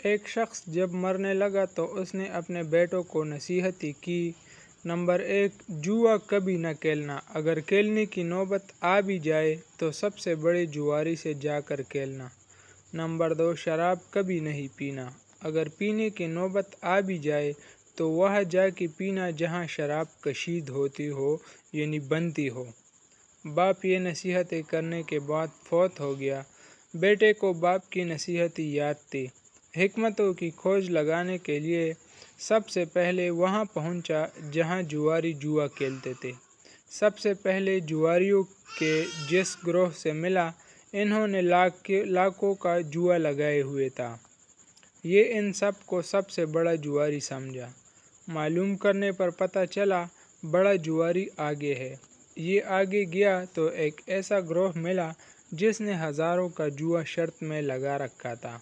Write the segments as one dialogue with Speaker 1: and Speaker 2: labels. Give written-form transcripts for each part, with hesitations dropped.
Speaker 1: ایک شخص جب مرنے لگا تو اس نے اپنے بیٹوں کو نصیحتیں کی۔ نمبر 1، جوا کبھی نہ کھیلنا، اگر کھیلنے کی نوبت آ بھی جائے تو سب سے بڑے جواری سے جا کر کھیلنا۔ نمبر 2، شراب کبھی نہیں پینا، اگر پینے کی نوبت آ بھی جائے تو وہاں جا کے پینا جہاں شراب کشید ہوتی ہو، یعنی بنتی ہو۔ باپ یہ نصیحتیں کرنے کے بعد فوت ہو گیا۔ بیٹے کو باپ کی نصیحتیں یاد تھی۔ حکمتوں کی کھوج لگانے کے لیے سب سے پہلے وہاں پہنچا جہاں جواری جوا کھیلتے تھے۔ سب سے پہلے جواریوں کے جس گروہ سے ملا، انہوں نے لاکھوں کا جوا لگائے ہوئے تھا۔ یہ ان سب کو سب سے بڑا جواری سمجھا۔ معلوم کرنے پر پتہ چلا بڑا جواری آگے ہے۔ یہ آگے گیا تو ایک ایسا گروہ ملا جس نے ہزاروں کا جوا شرط میں لگا رکھا تھا۔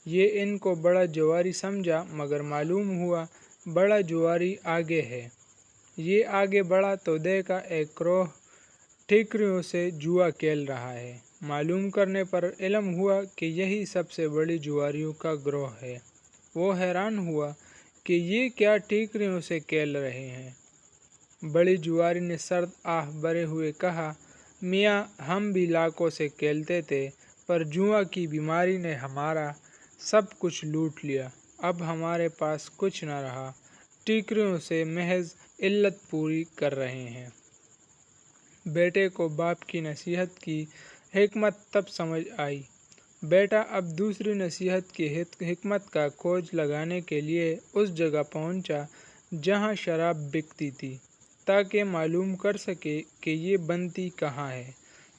Speaker 1: یہ ان کو بڑا جواری سمجھا، مگر معلوم ہوا بڑا جواری آگے ہے۔ یہ آگے بڑھا تو دیکھا ایک گروہ ٹھیکریوں سے جوا کھیل رہا ہے۔ معلوم کرنے پر علم ہوا کہ یہی سب سے بڑی جواریوں کا گروہ ہے۔ وہ حیران ہوا کہ یہ کیا ٹھیکریوں سے کھیل رہے ہیں۔ بڑی جواری نے سرد آہ بھرے ہوئے کہا، میاں ہم بھی لاکھوں سے کھیلتے تھے، پر جوا کی بیماری نے ہمارا سب کچھ لوٹ لیا، اب ہمارے پاس کچھ نہ رہا، ٹھیکریوں سے محض علت پوری کر رہے ہیں۔ بیٹے کو باپ کی نصیحت کی حکمت تب سمجھ آئی۔ بیٹا اب دوسری نصیحت کی حکمت کا کھوج لگانے کے لیے اس جگہ پہنچا جہاں شراب بکتی تھی، تاکہ معلوم کر سکے کہ یہ بنتی کہاں ہے۔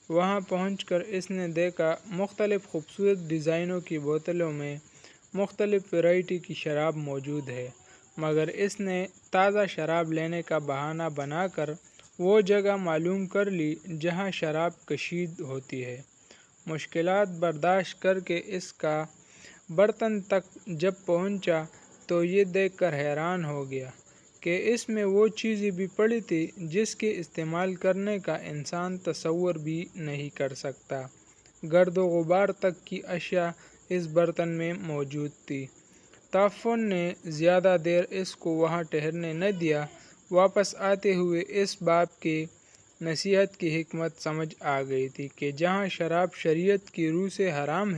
Speaker 1: وہاں پہنچ کر اس نے دیکھا مختلف خوبصورت ڈیزائنوں کی بوتلوں میں مختلف ویرائٹی کی شراب موجود ہے، مگر اس نے تازہ شراب لینے کا بہانہ بنا کر وہ جگہ معلوم کر لی جہاں شراب کشید ہوتی ہے۔ مشکلات برداشت کر کے اس کا برتن تک جب پہنچا تو یہ دیکھ کر حیران ہو گیا کہ اس میں وہ چیزیں بھی پڑی تھی جس کے استعمال کرنے کا انسان تصور بھی نہیں کر سکتا۔ گرد و غبار تک کی اشیاء اس برتن میں موجود تھی۔ تعفن نے زیادہ دیر اس کو وہاں ٹھہرنے نہ دیا۔ واپس آتے ہوئے اس باپ کی نصیحت کی حکمت سمجھ آ گئی تھی کہ جہاں شراب شریعت کی روح سے حرام ہے،